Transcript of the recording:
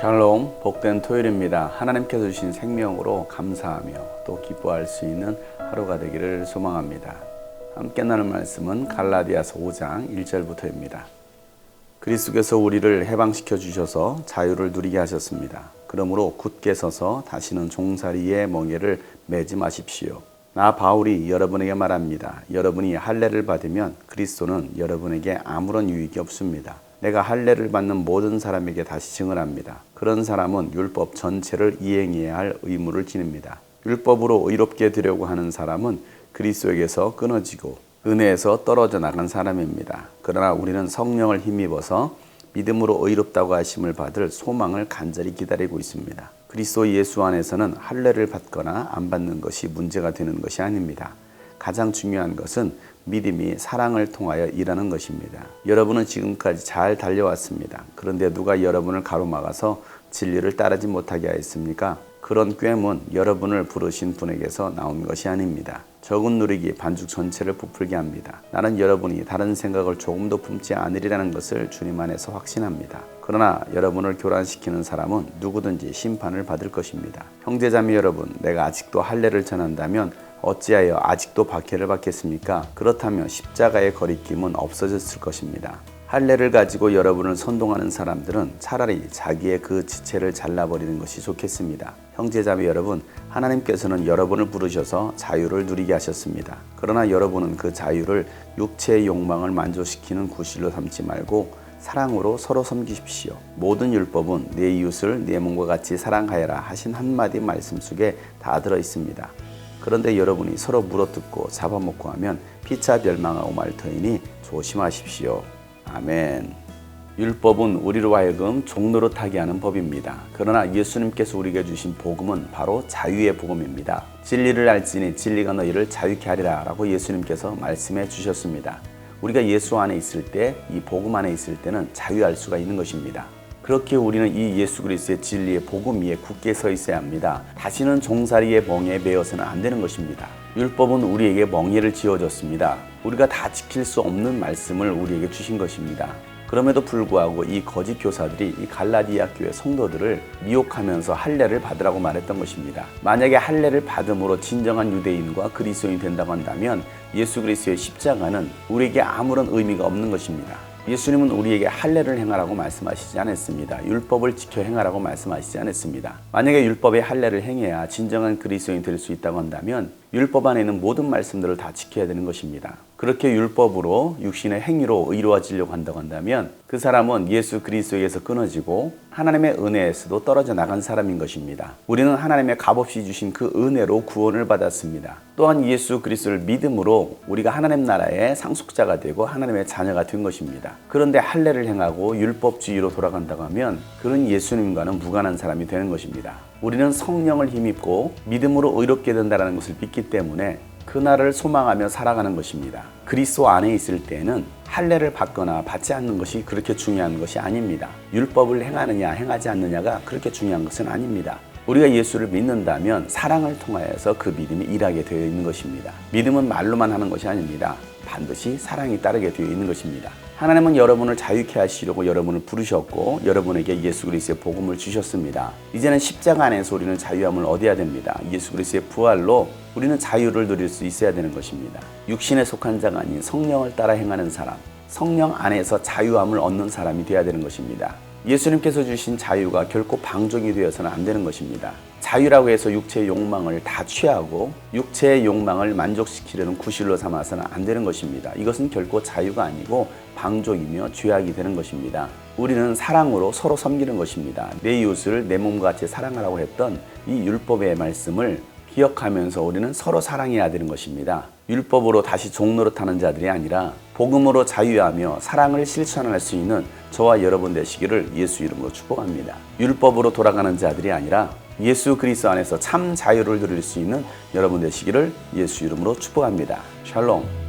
샬롬, 복된 토요일입니다. 하나님께서 주신 생명으로 감사하며 또 기뻐할 수 있는 하루가 되기를 소망합니다. 함께 나눌 말씀은 갈라디아서 5장 1절부터입니다. 그리스도께서 우리를 해방시켜 주셔서 자유를 누리게 하셨습니다. 그러므로 굳게 서서 다시는 종살이의 멍에를 매지 마십시오. 나 바울이 여러분에게 말합니다. 여러분이 할례를 받으면 그리스도는 여러분에게 아무런 유익이 없습니다. 내가 할례를 받는 모든 사람에게 다시 증언합니다. 그런 사람은 율법 전체를 이행해야 할 의무를 지닙니다. 율법으로 의롭게 되려고 하는 사람은 그리스도에게서 끊어지고 은혜에서 떨어져 나간 사람입니다. 그러나 우리는 성령을 힘입어서 믿음으로 의롭다고 하심을 받을 소망을 간절히 기다리고 있습니다. 그리스도 예수 안에서는 할례를 받거나 안 받는 것이 문제가 되는 것이 아닙니다. 가장 중요한 것은 믿음이 사랑을 통하여 일하는 것입니다. 여러분은 지금까지 잘 달려왔습니다. 그런데 누가 여러분을 가로막아서 진리를 따르지 못하게 하였습니까? 그런 꾀문 여러분을 부르신 분에게서 나온 것이 아닙니다. 적은 누리기 반죽 전체를 부풀게 합니다. 나는 여러분이 다른 생각을 조금도 품지 않으리라는 것을 주님 안에서 확신합니다. 그러나 여러분을 교란시키는 사람은 누구든지 심판을 받을 것입니다. 형제자매 여러분, 내가 아직도 할례를 전한다면 어찌하여 아직도 박해를 받겠습니까? 그렇다면 십자가의 거리낌은 없어졌을 것입니다. 할례를 가지고 여러분을 선동하는 사람들은 차라리 자기의 그 지체를 잘라버리는 것이 좋겠습니다. 형제자매 여러분, 하나님께서는 여러분을 부르셔서 자유를 누리게 하셨습니다. 그러나 여러분은 그 자유를 육체의 욕망을 만족시키는 구실로 삼지 말고 사랑으로 서로 섬기십시오. 모든 율법은 내 이웃을 내 몸과 같이 사랑하여라 하신 한마디 말씀 속에 다 들어 있습니다. 그런데 여러분이 서로 물어뜯고 잡아먹고 하면 피차 멸망하고 말 터이니 조심하십시오. 아멘. 율법은 우리로 하여금 종노릇하게 하는 법입니다. 그러나 예수님께서 우리에게 주신 복음은 바로 자유의 복음입니다. 진리를 알지니 진리가 너희를 자유케 하리라 라고 예수님께서 말씀해 주셨습니다. 우리가 예수 안에 있을 때, 이 복음 안에 있을 때는 자유할 수가 있는 것입니다. 그렇게 우리는 이 예수 그리스도의 진리의 복음 위에 굳게 서 있어야 합니다. 다시는 종살이의 멍에에 매여서는 안 되는 것입니다. 율법은 우리에게 멍에를 지어줬습니다. 우리가 다 지킬 수 없는 말씀을 우리에게 주신 것입니다. 그럼에도 불구하고 이 거짓 교사들이 이 갈라디아 교회 성도들을 미혹하면서 할례를 받으라고 말했던 것입니다. 만약에 할례를 받음으로 진정한 유대인과 그리스도인이 된다고 한다면 예수 그리스도의 십자가는 우리에게 아무런 의미가 없는 것입니다. 예수님은 우리에게 할례를 행하라고 말씀하시지 않았습니다. 율법을 지켜 행하라고 말씀하시지 않았습니다. 만약에 율법의 할례를 행해야 진정한 그리스도인이 될 수 있다고 한다면 율법 안에 있는 모든 말씀들을 다 지켜야 되는 것입니다. 그렇게 율법으로 육신의 행위로 의로워지려고 한다고 한다면 그 사람은 예수 그리스도에게서 끊어지고 하나님의 은혜에서도 떨어져 나간 사람인 것입니다. 우리는 하나님의 값없이 주신 그 은혜로 구원을 받았습니다. 또한 예수 그리스도를 믿음으로 우리가 하나님 나라의 상속자가 되고 하나님의 자녀가 된 것입니다. 그런데 할례를 행하고 율법주의로 돌아간다고 하면 그는 예수님과는 무관한 사람이 되는 것입니다. 우리는 성령을 힘입고 믿음으로 의롭게 된다는 것을 믿기 때문에 그날을 소망하며 살아가는 것입니다. 그리스도 안에 있을 때에는 할례를 받거나 받지 않는 것이 그렇게 중요한 것이 아닙니다. 율법을 행하느냐 행하지 않느냐가 그렇게 중요한 것은 아닙니다. 우리가 예수를 믿는다면 사랑을 통하여서 그 믿음이 일하게 되어 있는 것입니다. 믿음은 말로만 하는 것이 아닙니다. 반드시 사랑이 따르게 되어 있는 것입니다. 하나님은 여러분을 자유케 하시려고 여러분을 부르셨고 여러분에게 예수 그리스도의 복음을 주셨습니다. 이제는 십자가 안에서 우리는 자유함을 얻어야 됩니다. 예수 그리스도의 부활로 우리는 자유를 누릴 수 있어야 되는 것입니다. 육신에 속한 자가 아닌 성령을 따라 행하는 사람, 성령 안에서 자유함을 얻는 사람이 되어야 되는 것입니다. 예수님께서 주신 자유가 결코 방종이 되어서는 안 되는 것입니다. 자유라고 해서 육체의 욕망을 다 취하고 육체의 욕망을 만족시키려는 구실로 삼아서는 안 되는 것입니다. 이것은 결코 자유가 아니고 방종이며 죄악이 되는 것입니다. 우리는 사랑으로 서로 섬기는 것입니다. 내 이웃을 내 몸과 같이 사랑하라고 했던 이 율법의 말씀을 기억하면서 우리는 서로 사랑해야 되는 것입니다. 율법으로 다시 종노릇하는 자들이 아니라 복음으로 자유하며 사랑을 실천할 수 있는 저와 여러분 되시기를 예수 이름으로 축복합니다. 율법으로 돌아가는 자들이 아니라 예수 그리스도 안에서 참 자유를 누릴 수 있는 여러분 되시기를 예수 이름으로 축복합니다. 샬롬.